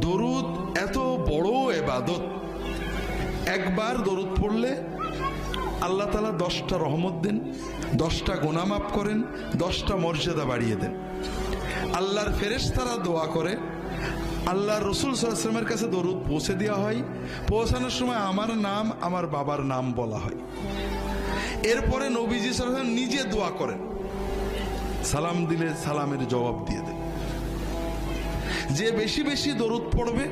দরুদ এত বড় ইবাদত, একবার দরুদ পড়লে আল্লাহ তাআলা 10টা রহমত দেন, 10টা গুনাহ মাফ করেন, 10টা মর্যাদা বাড়িয়ে দেন। আল্লাহর ফেরেশতারা দোয়া করে, আল্লাহর রাসূল সাল্লাল্লাহু আলাইহি ওয়াসাল্লামের কাছে দরুদ পৌঁছে দেওয়া হয়। পৌঁছানোর সময় আমার নাম, আমার বাবার নাম বলা হয়। এরপরে নবীজি সাল্লাল্লাহু আলাইহি ওয়াসাল্লাম নিজে দোয়া করেন, সালাম দিলে সালামের জবাব দিয়ে দেন। যে বেশি বেশি দরুদ পড়বে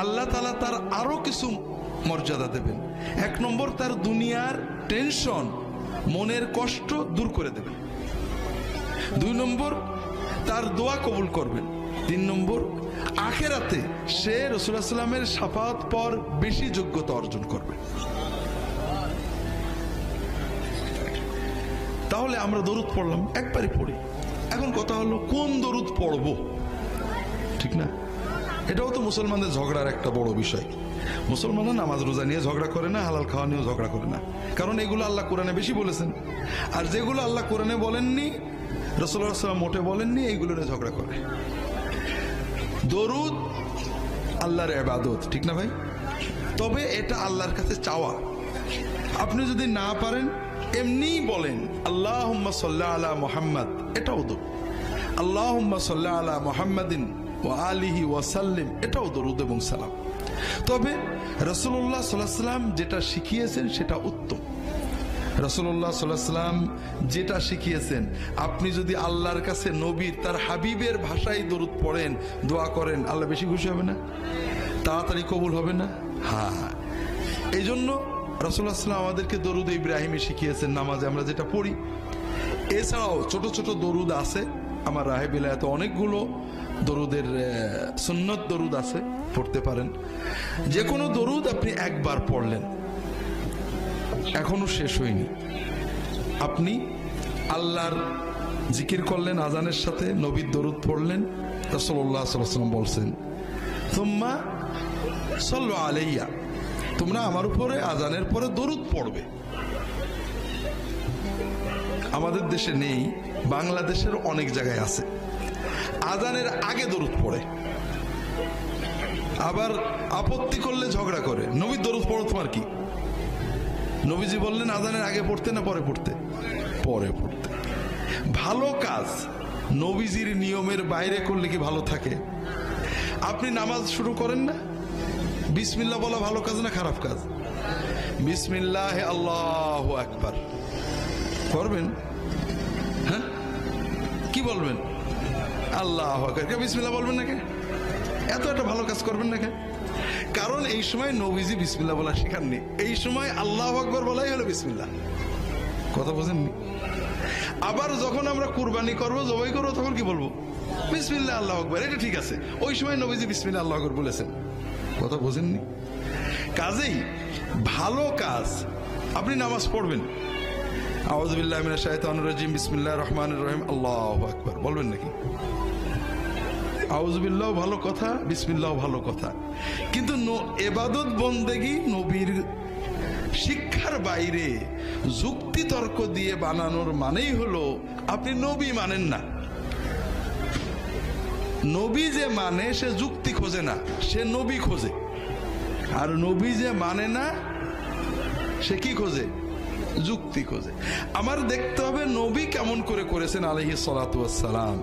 আল্লাহ তাআলা তার আরো কিছু মর্যাদা দেবেন। 1 নম্বর, তার দুনিয়ার টেনশন, মনের কষ্ট দূর করে দেবেন। 2 নম্বর, তার দোয়া কবুল করবেন। 3 নম্বর, আখিরাতে সে রাসূলুল্লাহ সাল্লাল্লাহু আলাইহি ওয়াসাল্লামের শাফাআত পর বেশি যোগ্যতা অর্জন করবে। তাহলে আমরা দরুদ পড়লাম, একবারই পড়ি। এখন কথা হলো কোন দরুদ পড়ব, ঠিক না? এটাও তো মুসলমানদের ঝগড়ার একটা বড় বিষয়। মুসলমানরা নামাজ রোজা নিয়ে ঝগড়া করে না, হালাল খাওয়া নিয়েও ঝগড়া করে না, কারণ এগুলো আল্লাহ কোরআনে বেশি বলেছেন। আর যেগুলো আল্লাহ কোরআনে বলেননি, রাসূলুল্লাহ সাল্লাল্লাহু আলাইহি ওয়াসাল্লাম মোটে বলেননি, এইগুলো নিয়ে ঝগড়া করে। দরুদ আল্লাহর ইবাদত, ঠিক না ভাই? তবে এটা আল্লাহর কাছে চাওয়া। আপনি যদি না পারেন এমনিই বলেন আল্লাহুম্মা সাল্লি আলা মুহাম্মাদ, এটাও দরুদ। আল্লাহুম্মা সাল্লি আলা মুহাম্মাদিন ওয়া আলিহি ওয়া সাল্লিম, এটাও দরুদ এবং সালাম। তবে রাসূলুল্লাহ সাল্লাল্লাহু আলাইহি ওয়াসাল্লাম যেটা শিখিয়েছেন সেটা উত্তম। রাসূলুল্লাহ সাল্লাল্লাহু আলাইহি ওয়াসাল্লাম যেটা শিখিয়েছেন, আপনি যদি আল্লাহর কাছে নবীর, তার হাবিবের ভাষায় দরুদ পড়েন, দোয়া করেন, আল্লাহ বেশি খুশি হবে না? তাড়াতাড়ি কবুল হবে না? হ্যাঁ, এই জন্য রাসূলুল্লাহ সাল্লাল্লাহু আলাইহি ওয়াসাল্লাম আমাদেরকে দরুদ ইব্রাহিমে শিখিয়েছেন, নামাজে আমরা যেটা পড়ি। এছাড়াও ছোট ছোট দরুদ আছে, আমার রাহে বিলায়াতে অনেকগুলো দরুদের সুন্নত দরুদ আছে, পড়তে পারেন। যে কোনো দরুদ আপনি একবার পড়লেন, এখনো শেষ হয়নি, আপনি আল্লাহর জিকির করলেন আজানের সাথে, নবীর দরুদ পড়লেন। রাসূলুল্লাহ সাল্লাল্লাহু আলাইহি ওয়াসাল্লাম বলছেন, সুম্মা সাল্লু আলাইয়া, তোমরা আমার উপরে আজানের পরে দরুদ পড়বে। আমাদের দেশে নেই, বাংলাদেশের অনেক জায়গায় আছে। আজানের আগে দরুদ পড়ে, আবার আপত্তি করলে ঝগড়া করে, নবীর দরুদ পড়ো, তোমার কি? নবীজি বললেন আজানের আগে পড়তে না পরে পড়তে? পরে পড়তে। ভালো কাজ নবীজির নিয়মের বাইরে করলে কি ভালো থাকে? আপনি নামাজ শুরু করেন না, বিসমিল্লাহ বলা ভালো কাজ না খারাপ কাজ? বিসমিল্লাহ আল্লাহু আকবার করবেন, হ্যাঁ? কি বলবেন? আল্লাহু আকবার। বিসমিল্লাহ বলবেন না কে? এত একটা ভালো কাজ করবেন না কে? কারণ এই সময় নবীজি বিসমিল্লাহ বলা শেখাননি। এই সময় আল্লাহু আকবার বলাই হলো বিসমিল্লাহ। কথা বোঝেননি? আবার যখন আমরা কুরবানি করবো, জবাই করবো, তখন কি বলবো? বিসমিল্লাহ আল্লাহু আকবার। এটা ঠিক আছে, ওই সময় নবীজি বিসমিল্লাহ আল্লাহু আকবার বলেছেন। কথা বোঝেননি? কাজেই ভালো কাজ, আপনি নামাজ পড়বেন, আউযু বিল্লাহি মিনাশ শাইতানির রাজিম, বিসমিল্লাহির রহমানির রহিম, আল্লাহু আকবার বলবেন নাকি? আউযু বিল্লাহ ভালো কথা, বিসমিল্লাহ ভালো কথা, কিন্তু ইবাদত বন্দেগী নবীর শিক্ষার বাইরে যুক্তি তর্ক দিয়ে বানানোর মানেই হলো আপনি নবী মানেন না। নবী যে মানে সে যুক্তি খোঁজে না, সে নবী খোঁজে। আর নবী যে মানে না সে কি খোঁজে? যুক্তি খোঁজে। আমার দেখতে হবে নবী কেমন করে করেছেন আলাইহিস সালাতু ওয়াস সালাম।